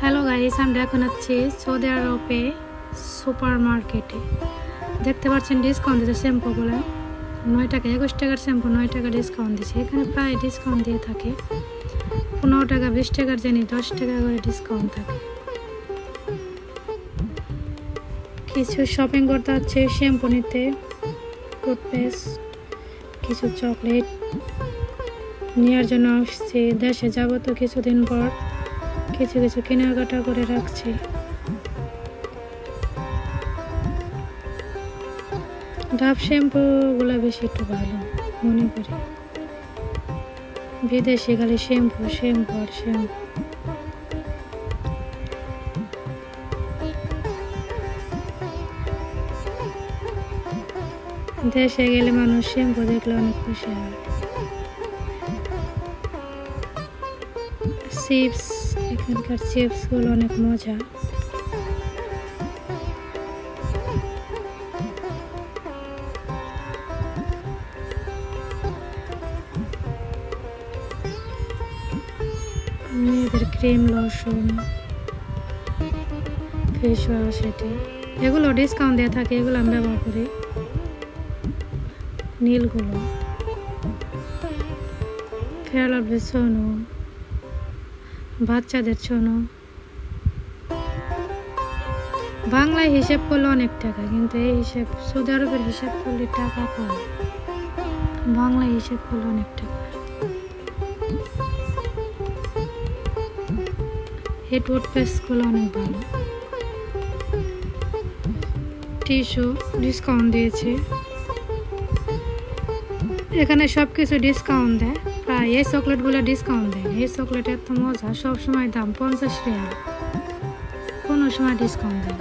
Hello guys, আমরা এখন আছি সৌদি আরবে সুপার মার্কেটে। দেখতে পাচ্ছেন ডিসকাউন্ট দিচ্ছে শ্যাম্পুগুলো। 9 টাকা 21 টাকার শ্যাম্পু 9 টাকা ডিসকাউন্ট দিচ্ছে। এখানে প্রায় ডিসকাউন্ট দিয়ে থাকে। 15 টাকা 20 টাকার জানি 10 টাকা করে ডিসকাউন্ট থাকে। কিছু শপিং করতে হচ্ছে শ্যাম্পু নিতে, টুথপেস্ট, কিছু চকলেট নেওয়ার জন্য আসছি। দেশে যাবো তো কিছুদিন পর, কিছু কিছু কেনাকাটা করে রাখছি। ডাব শ্যাম্পুগুলো বেশি একটু ভালো মনে করি। বিদেশি খালি শ্যাম্পু শ্যাম্পু আর শ্যাম্পু। দেশে গেলে মানুষ শ্যাম্পু দেখলে অনেক খুশি হয়। চিপস, এখানকার চিপসগুলো অনেক মজা। মেয়েদের ক্রিম, লোশন, ফেস ওয়াশ, এগুলো ডিসকাউন্ট দেওয়া থাকে, এগুলো আমি ব্যবহার করি। নীলগুলো ফেয়ার লাভলি সোনো, বাচ্চাদের সোনো। বাংলায় হিসাব করলে অনেক টাকা, কিন্তু এই হিসাব সৌদি আরবের হিসাব করলে টাকা কম, বাংলায় হিসাব করলে অনেক টাকা। এই টুথপেস্টগুলো অনেক ভালো। টিস্যু ডিসকাউন্ট দিয়েছে। এখানে সব কিছু ডিসকাউন্ট দেয় প্রায়। এই চকলেটগুলো ডিসকাউন্ট দেয়। এই চকলেট এত মজা, সবসময় দাম 50 রিয়াল, কোনো সময় ডিসকাউন্ট দেয়।